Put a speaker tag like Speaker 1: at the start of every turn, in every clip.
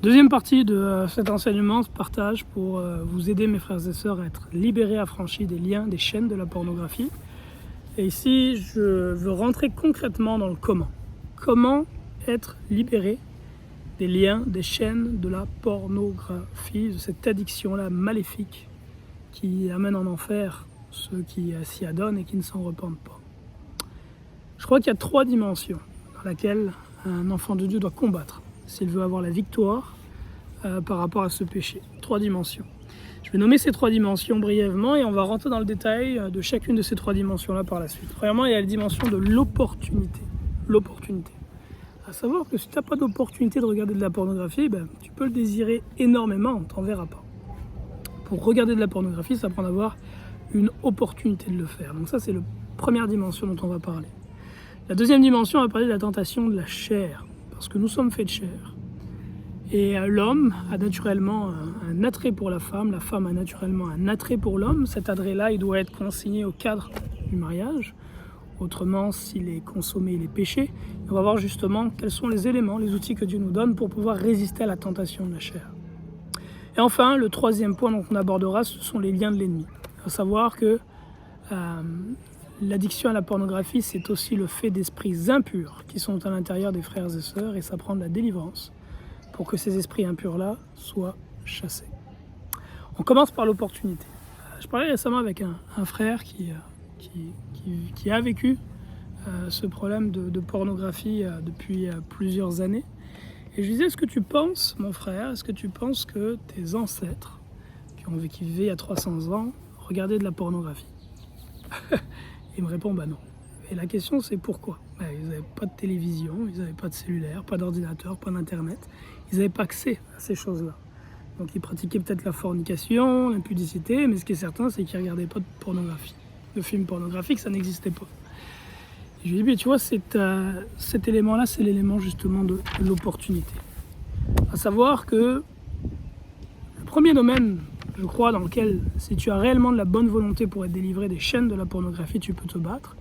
Speaker 1: Deuxième partie de cet enseignement, ce partage pour vous aider, mes frères et sœurs, à être libérés, affranchis des liens, des chaînes de la pornographie. Et ici, je veux rentrer concrètement dans le comment. Comment être libéré des liens, des chaînes de la pornographie, de cette addiction-là maléfique qui amène en enfer ceux qui s'y adonnent et qui ne s'en repentent pas. Je crois qu'il y a 3 dimensions dans lesquelles un enfant de Dieu doit combattre s'il veut avoir la victoire par rapport à ce péché. 3 dimensions. Je vais nommer ces 3 dimensions brièvement et on va rentrer dans le détail de chacune de ces 3 dimensions-là par la suite. Premièrement, il y a la dimension de l'opportunité. L'opportunité. À savoir que si tu n'as pas d'opportunité de regarder de la pornographie, tu peux le désirer énormément, on ne t'en verra pas. Pour regarder de la pornographie, ça prend d'avoir une opportunité de le faire. Donc ça, c'est la première dimension dont on va parler. La deuxième dimension, on va parler de la tentation de la chair, parce que nous sommes faits de chair. Et l'homme a naturellement un attrait pour la femme a naturellement un attrait pour l'homme. Cet attrait-là, il doit être consigné au cadre du mariage. Autrement, s'il est consommé, il est péché. On va voir justement quels sont les éléments, les outils que Dieu nous donne pour pouvoir résister à la tentation de la chair. Et enfin, le troisième point dont on abordera, ce sont les liens de l'ennemi. Il faut savoir que l'addiction à la pornographie, c'est aussi le fait d'esprits impurs qui sont à l'intérieur des frères et sœurs, et ça prend de la délivrance pour que ces esprits impurs-là soient chassés. On commence par l'opportunité. Je parlais récemment avec un frère qui a vécu ce problème de pornographie depuis plusieurs années. Et je lui disais, est-ce que tu penses, mon frère, est-ce que tu penses que tes ancêtres, qui vivaient il y a 300 ans, regardaient de la pornographie? Il me répond, non. Et la question, c'est pourquoi? Ils n'avaient pas de télévision, ils n'avaient pas de cellulaire, pas d'ordinateur, pas d'internet. Ils n'avaient pas accès à ces choses-là. Donc ils pratiquaient peut-être la fornication, l'impudicité, mais ce qui est certain, c'est qu'ils ne regardaient pas de pornographie. De films pornographiques, ça n'existait pas. Et je lui ai dit, tu vois, cet élément-là, c'est l'élément justement de l'opportunité. À savoir que le premier domaine, je crois, dans lequel, si tu as réellement de la bonne volonté pour être délivré des chaînes de la pornographie, tu peux te battre,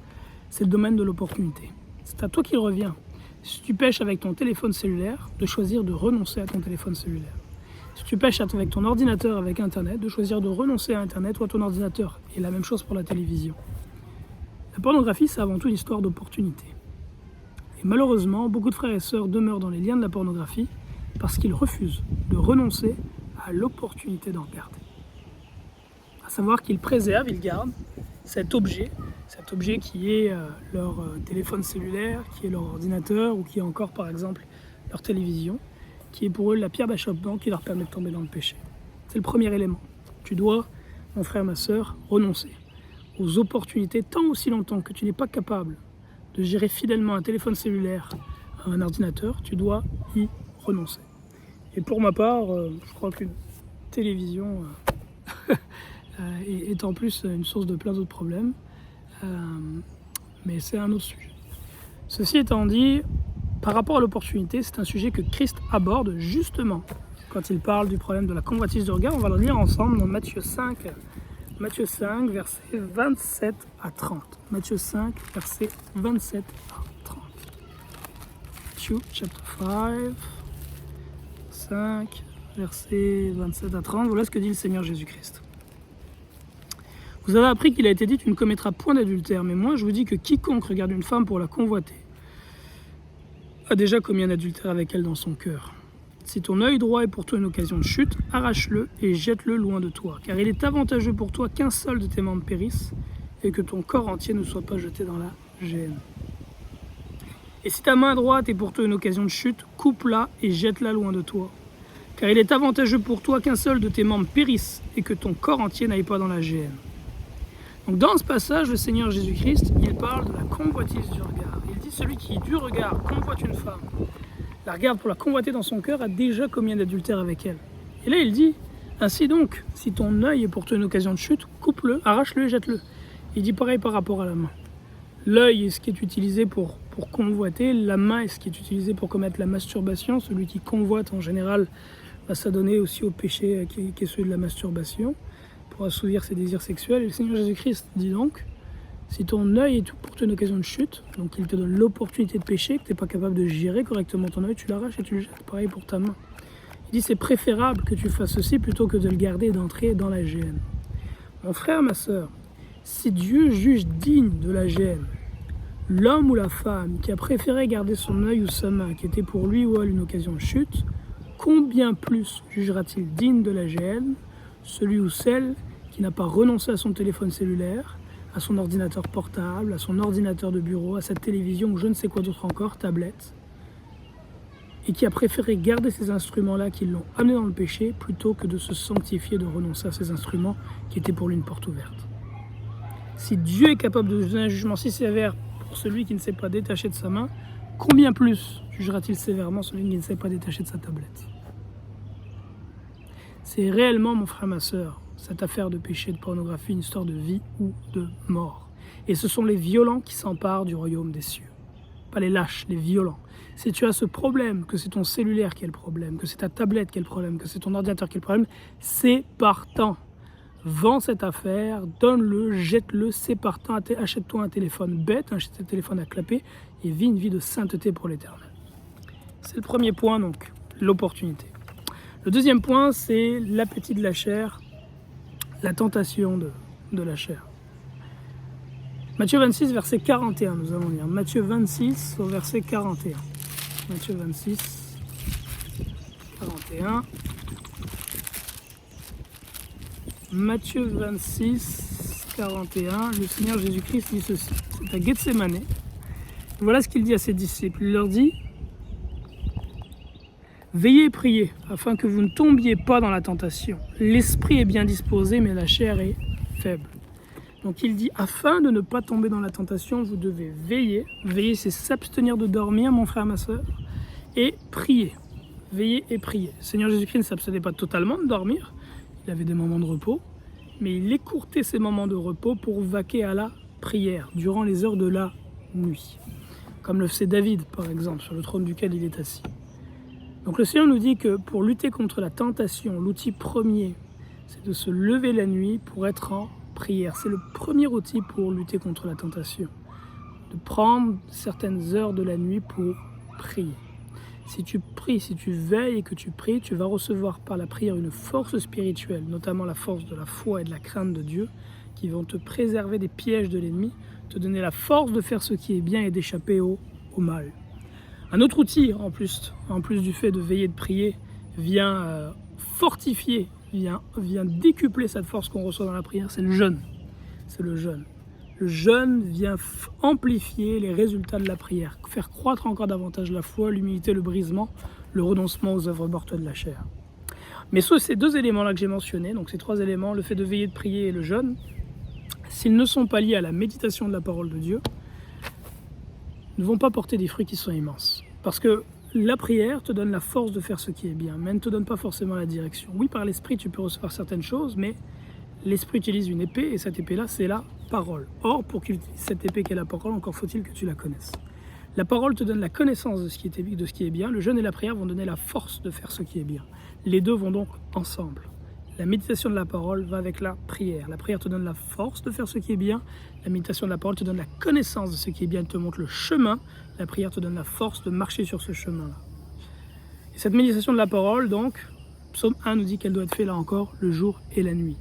Speaker 1: c'est le domaine de l'opportunité. C'est à toi qu'il revient. Si tu pêches avec ton téléphone cellulaire, de choisir de renoncer à ton téléphone cellulaire. Si tu pêches avec ton ordinateur, avec Internet, de choisir de renoncer à Internet ou à ton ordinateur. Et la même chose pour la télévision. La pornographie, c'est avant tout une histoire d'opportunité. Et malheureusement, beaucoup de frères et sœurs demeurent dans les liens de la pornographie parce qu'ils refusent de renoncer à l'opportunité d'en garder. À savoir qu'ils préservent, ils gardent cet objet qui est leur téléphone cellulaire, qui est leur ordinateur ou qui est encore par exemple leur télévision, qui est pour eux la pierre d'achoppement qui leur permet de tomber dans le péché. C'est le premier élément. Tu dois, mon frère, ma sœur, renoncer aux opportunités tant aussi longtemps que tu n'es pas capable de gérer fidèlement un téléphone cellulaire, un ordinateur, tu dois y renoncer. Et pour ma part, je crois qu'une télévision est en plus une source de plein d'autres problèmes. Mais c'est un autre sujet. Ceci étant dit, par rapport à l'opportunité, c'est un sujet que Christ aborde justement quand il parle du problème de la convoitise du regard. On va le lire ensemble dans Matthieu 5, versets 27 à 30. Matthieu 5, versets 27 à 30. Matthieu, chapitre 5, versets 27 à 30. Voilà ce que dit le Seigneur Jésus-Christ. Vous avez appris qu'il a été dit, tu ne commettras point d'adultère, mais moi je vous dis que quiconque regarde une femme pour la convoiter a déjà commis un adultère avec elle dans son cœur. Si ton œil droit est pour toi une occasion de chute, arrache-le et jette-le loin de toi, car il est avantageux pour toi qu'un seul de tes membres périsse et que ton corps entier ne soit pas jeté dans la géhenne. Et si ta main droite est pour toi une occasion de chute, coupe-la et jette-la loin de toi, car il est avantageux pour toi qu'un seul de tes membres périsse et que ton corps entier n'aille pas dans la géhenne. Donc dans ce passage, le Seigneur Jésus-Christ, il parle de la convoitise du regard. Il dit, celui qui du regard convoite une femme, la regarde pour la convoiter dans son cœur, a déjà commis un adultère avec elle. Et là il dit, ainsi donc, si ton œil est pour toi une occasion de chute, coupe-le, arrache-le et jette-le. Il dit pareil par rapport à la main. L'œil est ce qui est utilisé pour convoiter, la main est ce qui est utilisé pour commettre la masturbation. Celui qui convoite en général va s'adonner aussi au péché qui est celui de la masturbation, pour assouvir ses désirs sexuels. Et le Seigneur Jésus-Christ dit donc, si ton œil est pour toi une occasion de chute, donc il te donne l'opportunité de pécher, que tu n'es pas capable de gérer correctement ton œil, tu l'arraches et tu le jettes. Pareil pour ta main. Il dit c'est préférable que tu fasses ceci plutôt que de le garder et d'entrer dans la géhenne. Mon frère, ma sœur, si Dieu juge digne de la géhenne l'homme ou la femme qui a préféré garder son œil ou sa main qui était pour lui ou elle une occasion de chute, combien plus jugera-t-il digne de la géhenne celui ou celle qui n'a pas renoncé à son téléphone cellulaire, à son ordinateur portable, à son ordinateur de bureau, à sa télévision ou je ne sais quoi d'autre encore, tablette, et qui a préféré garder ces instruments-là qui l'ont amené dans le péché plutôt que de se sanctifier, de renoncer à ces instruments qui étaient pour lui une porte ouverte. Si Dieu est capable de donner un jugement si sévère pour celui qui ne s'est pas détaché de sa main, combien plus jugera-t-il sévèrement celui qui ne s'est pas détaché de sa tablette? C'est réellement, mon frère, ma sœur, cette affaire de péché, de pornographie, une histoire de vie ou de mort. Et ce sont les violents qui s'emparent du royaume des cieux. Pas les lâches, les violents. Si tu as ce problème, que c'est ton cellulaire qui est le problème, que c'est ta tablette qui est le problème, que c'est ton ordinateur qui est le problème, c'est partant. Vends cette affaire, donne-le, jette-le, c'est partant, achète-toi un téléphone bête, achète un téléphone à clapper et vis une vie de sainteté pour l'éternel. C'est le premier point, donc, l'opportunité. Le deuxième point, c'est l'appétit de la chair, la tentation de la chair. Matthieu 26, verset 41, nous allons lire. Matthieu 26, au verset 41. Matthieu 26, 41. Matthieu 26, 41, le Seigneur Jésus-Christ dit ceci. C'est à Gethsémane. Voilà ce qu'il dit à ses disciples. Il leur dit « Veillez et priez, afin que vous ne tombiez pas dans la tentation. L'esprit est bien disposé, mais la chair est faible. » Donc il dit, afin de ne pas tomber dans la tentation, vous devez veiller. Veiller, c'est s'abstenir de dormir, mon frère, ma soeur, et prier. Veiller et prier. Le Seigneur Jésus-Christ ne s'abstenait pas totalement de dormir. Il avait des moments de repos, mais il écourtait ces moments de repos pour vaquer à la prière durant les heures de la nuit. Comme le faisait David, par exemple, sur le trône duquel il est assis. Donc le Seigneur nous dit que pour lutter contre la tentation, l'outil premier, c'est de se lever la nuit pour être en prière. C'est le premier outil pour lutter contre la tentation. De prendre certaines heures de la nuit pour prier. Si tu pries, si tu veilles et que tu pries, tu vas recevoir par la prière une force spirituelle, notamment la force de la foi et de la crainte de Dieu, qui vont te préserver des pièges de l'ennemi, te donner la force de faire ce qui est bien et d'échapper au mal. Un autre outil, en plus du fait de veiller et de prier, vient fortifier, vient décupler cette force qu'on reçoit dans la prière, c'est le jeûne. C'est le jeûne. Le jeûne vient amplifier les résultats de la prière, faire croître encore davantage la foi, l'humilité, le brisement, le renoncement aux œuvres mortes de la chair. Mais ces deux éléments-là que j'ai mentionnés, donc ces trois éléments, le fait de veiller, de prier et le jeûne, s'ils ne sont pas liés à la méditation de la parole de Dieu, ne vont pas porter des fruits qui sont immenses. Parce que la prière te donne la force de faire ce qui est bien, mais elle ne te donne pas forcément la direction. Oui, par l'esprit, tu peux recevoir certaines choses, mais l'esprit utilise une épée, et cette épée-là, c'est la parole. Or, pour qu'il utilise cette épée qu'est la parole, encore faut-il que tu la connaisses. La parole te donne la connaissance de ce qui est bien. Le jeûne et la prière vont donner la force de faire ce qui est bien. Les deux vont donc ensemble. La méditation de la parole va avec la prière. La prière te donne la force de faire ce qui est bien. La méditation de la parole te donne la connaissance de ce qui est bien, te montre le chemin. La prière te donne la force de marcher sur ce chemin-là. Et cette méditation de la parole, donc, Psaume 1 nous dit qu'elle doit être faite là encore le jour et la nuit.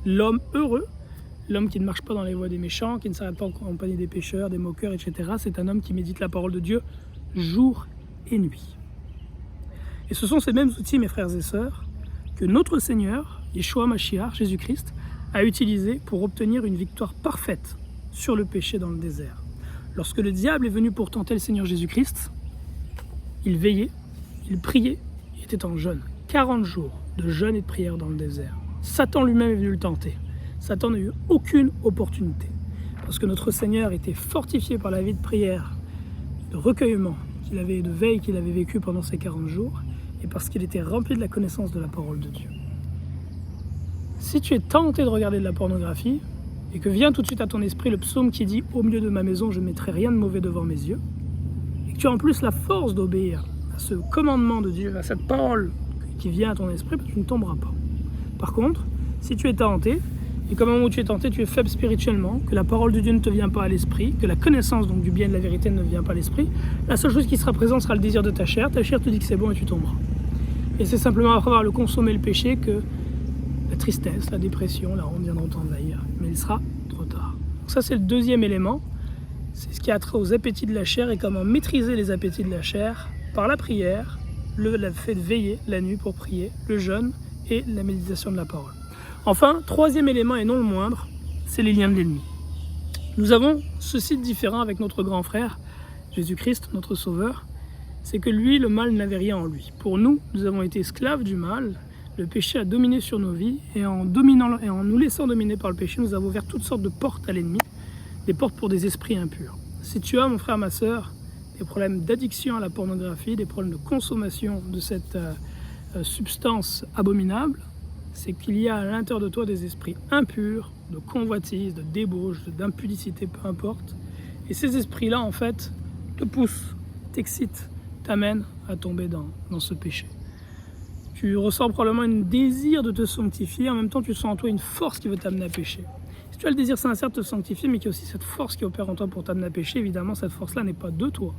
Speaker 1: L'homme heureux, l'homme qui ne marche pas dans les voies des méchants, qui ne s'arrête pas en compagnie des pécheurs, des moqueurs, etc., c'est un homme qui médite la parole de Dieu jour et nuit. Et ce sont ces mêmes outils, mes frères et sœurs, que notre Seigneur, Yeshua Mashiach, Jésus-Christ, a utilisé pour obtenir une victoire parfaite sur le péché dans le désert. Lorsque le diable est venu pour tenter le Seigneur Jésus-Christ, il veillait, il priait, il était en jeûne. 40 jours de jeûne et de prière dans le désert. Satan lui-même est venu le tenter. Satan n'a eu aucune opportunité. Parce que notre Seigneur était fortifié par la vie de prière, de recueillement, de veille qu'il avait vécu pendant ces 40 jours, et parce qu'il était rempli de la connaissance de la parole de Dieu. Si tu es tenté de regarder de la pornographie, et que vient tout de suite à ton esprit le psaume qui dit « Au milieu de ma maison, je ne mettrai rien de mauvais devant mes yeux », et que tu as en plus la force d'obéir à ce commandement de Dieu, à cette parole qui vient à ton esprit, tu ne tomberas pas. Par contre, si tu es tenté, et qu'au moment où tu es tenté, tu es faible spirituellement, que la parole de Dieu ne te vient pas à l'esprit, que la connaissance donc du bien et de la vérité ne vient pas à l'esprit, la seule chose qui sera présente sera le désir de ta chair te dit que c'est bon et tu tomberas. Et c'est simplement après avoir consommer le péché que la tristesse, la dépression, la honte viendront t'envahir. Mais il sera trop tard. Donc ça, c'est le deuxième élément. C'est ce qui a trait aux appétits de la chair et comment maîtriser les appétits de la chair par la prière, le fait de veiller la nuit pour prier, le jeûne et la méditation de la parole. Enfin, troisième élément et non le moindre, c'est les liens de l'ennemi. Nous avons ceci de différent avec notre grand frère, Jésus-Christ, notre Sauveur, c'est que lui, le mal n'avait rien en lui. Pour nous, nous avons été esclaves du mal, le péché a dominé sur nos vies, et en nous laissant dominer par le péché, nous avons ouvert toutes sortes de portes à l'ennemi, des portes pour des esprits impurs. Si tu as, mon frère, ma sœur, des problèmes d'addiction à la pornographie, des problèmes de consommation de cette substance abominable, c'est qu'il y a à l'intérieur de toi des esprits impurs, de convoitise, de débauche, d'impudicité, peu importe. Et ces esprits-là, en fait, te poussent, t'excitent, t'amènent à tomber dans ce péché. Tu ressens probablement un désir de te sanctifier, en même temps tu sens en toi une force qui veut t'amener à pécher. Si tu as le désir sincère de te sanctifier, mais qu'il y a aussi cette force qui opère en toi pour t'amener à pécher, évidemment cette force-là n'est pas de toi.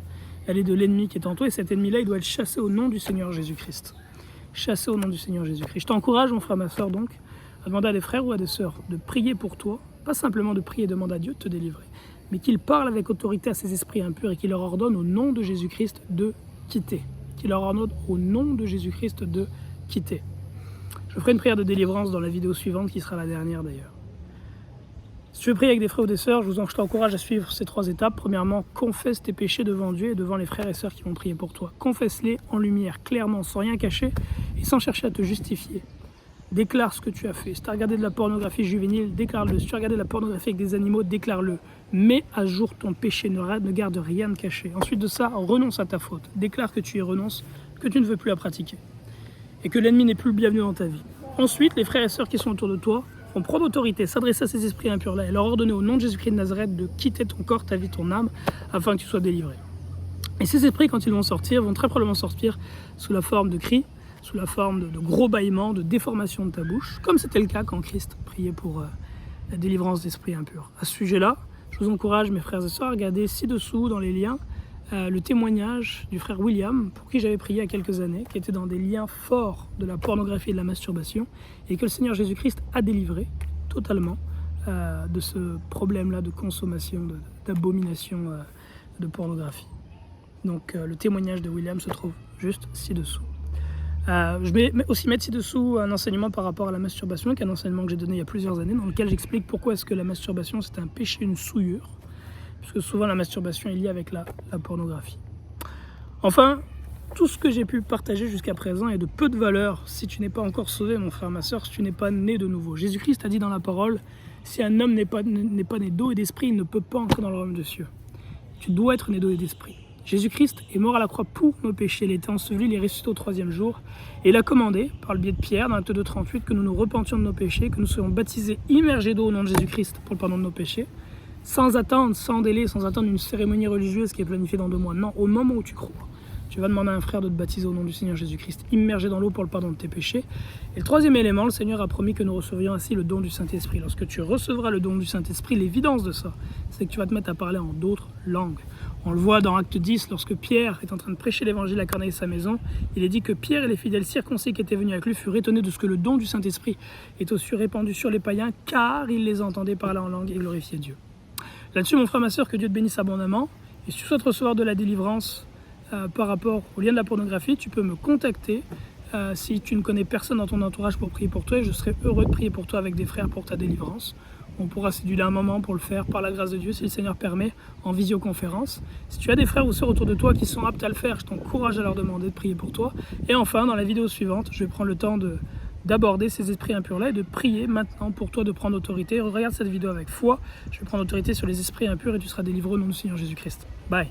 Speaker 1: Elle est de l'ennemi qui est en toi, et cet ennemi-là, il doit être chassé au nom du Seigneur Jésus-Christ. Chassé au nom du Seigneur Jésus-Christ. Je t'encourage, mon frère, ma soeur, donc, à demander à des frères ou à des sœurs de prier pour toi, pas simplement de prier et demander à Dieu de te délivrer, mais qu'il parle avec autorité à ces esprits impurs et qu'il leur ordonne au nom de Jésus-Christ de quitter. Qu'il leur ordonne au nom de Jésus-Christ de quitter. Je ferai une prière de délivrance dans la vidéo suivante, qui sera la dernière d'ailleurs. Si tu veux prier avec des frères ou des sœurs, je t'encourage à suivre ces 3 étapes. Premièrement, confesse tes péchés devant Dieu et devant les frères et sœurs qui vont prier pour toi. Confesse-les en lumière, clairement, sans rien cacher et sans chercher à te justifier. Déclare ce que tu as fait. Si tu as regardé de la pornographie juvénile, déclare-le. Si tu as regardé de la pornographie avec des animaux, déclare-le. Mets à jour ton péché, ne garde rien de caché. Ensuite de ça, renonce à ta faute. Déclare que tu y renonces, que tu ne veux plus la pratiquer. Et que l'ennemi n'est plus le bienvenu dans ta vie. Ensuite, les frères et sœurs qui sont autour de toi vont prendre autorité, s'adresser à ces esprits impurs-là et leur ordonner au nom de Jésus-Christ de Nazareth de quitter ton corps, ta vie, ton âme, afin que tu sois délivré. Et ces esprits, quand ils vont sortir, vont très probablement sortir sous la forme de cris, sous la forme de gros bâillements, de déformation de ta bouche, comme c'était le cas quand Christ priait pour la délivrance d'esprits impurs. À ce sujet-là, je vous encourage, mes frères et sœurs, à regarder ci-dessous dans les liens le témoignage du frère William, pour qui j'avais prié il y a quelques années, qui était dans des liens forts de la pornographie et de la masturbation, et que le Seigneur Jésus-Christ a délivré totalement de ce problème-là de consommation, d'abomination de pornographie. Donc le témoignage de William se trouve juste ci-dessous. Je vais aussi mettre ci-dessous un enseignement par rapport à la masturbation, qui est un enseignement que j'ai donné il y a plusieurs années, dans lequel j'explique pourquoi est-ce que la masturbation c'est un péché, une souillure, puisque souvent la masturbation est liée avec la pornographie. Enfin, tout ce que j'ai pu partager jusqu'à présent est de peu de valeur si tu n'es pas encore sauvé, mon frère, ma soeur, si tu n'es pas né de nouveau. Jésus-Christ a dit dans la parole, si un homme n'est pas né d'eau et d'esprit, il ne peut pas entrer dans le royaume des cieux. Tu dois être né d'eau et d'esprit. Jésus-Christ est mort à la croix pour nos péchés, il était enseveli, il est ressuscité au 3e jour, et il a commandé, par le biais de Pierre, dans Acte 2:38, que nous nous repentions de nos péchés, que nous soyons baptisés, immergés d'eau au nom de Jésus-Christ pour le pardon de nos péchés, sans attendre, sans délai, sans attendre une cérémonie religieuse qui est planifiée dans 2 mois. Non, au moment où tu crois, tu vas demander à un frère de te baptiser au nom du Seigneur Jésus-Christ, immergé dans l'eau pour le pardon de tes péchés. Et le 3e élément, le Seigneur a promis que nous recevions ainsi le don du Saint-Esprit. Lorsque tu recevras le don du Saint-Esprit, l'évidence de ça, c'est que tu vas te mettre à parler en d'autres langues. On le voit dans Acte 10, lorsque Pierre est en train de prêcher l'évangile à Corneille et sa maison, il est dit que Pierre et les fidèles circoncis qui étaient venus avec lui furent étonnés de ce que le don du Saint-Esprit est aussi répandu sur les païens, car ils les entendaient parler en langue et glorifier Dieu. Là-dessus, mon frère, ma soeur, que Dieu te bénisse abondamment. Et si tu souhaites recevoir de la délivrance par rapport au lien de la pornographie, tu peux me contacter si tu ne connais personne dans ton entourage pour prier pour toi. Et je serai heureux de prier pour toi avec des frères pour ta délivrance. On pourra séduire un moment pour le faire par la grâce de Dieu, si le Seigneur permet, en visioconférence. Si tu as des frères ou sœurs autour de toi qui sont aptes à le faire, je t'encourage à leur demander de prier pour toi. Et enfin, dans la vidéo suivante, je vais prendre le temps d'aborder ces esprits impurs-là et de prier maintenant pour toi de prendre autorité. Regarde cette vidéo avec foi. Je vais prendre autorité sur les esprits impurs et tu seras délivré au nom du Seigneur Jésus-Christ. Bye.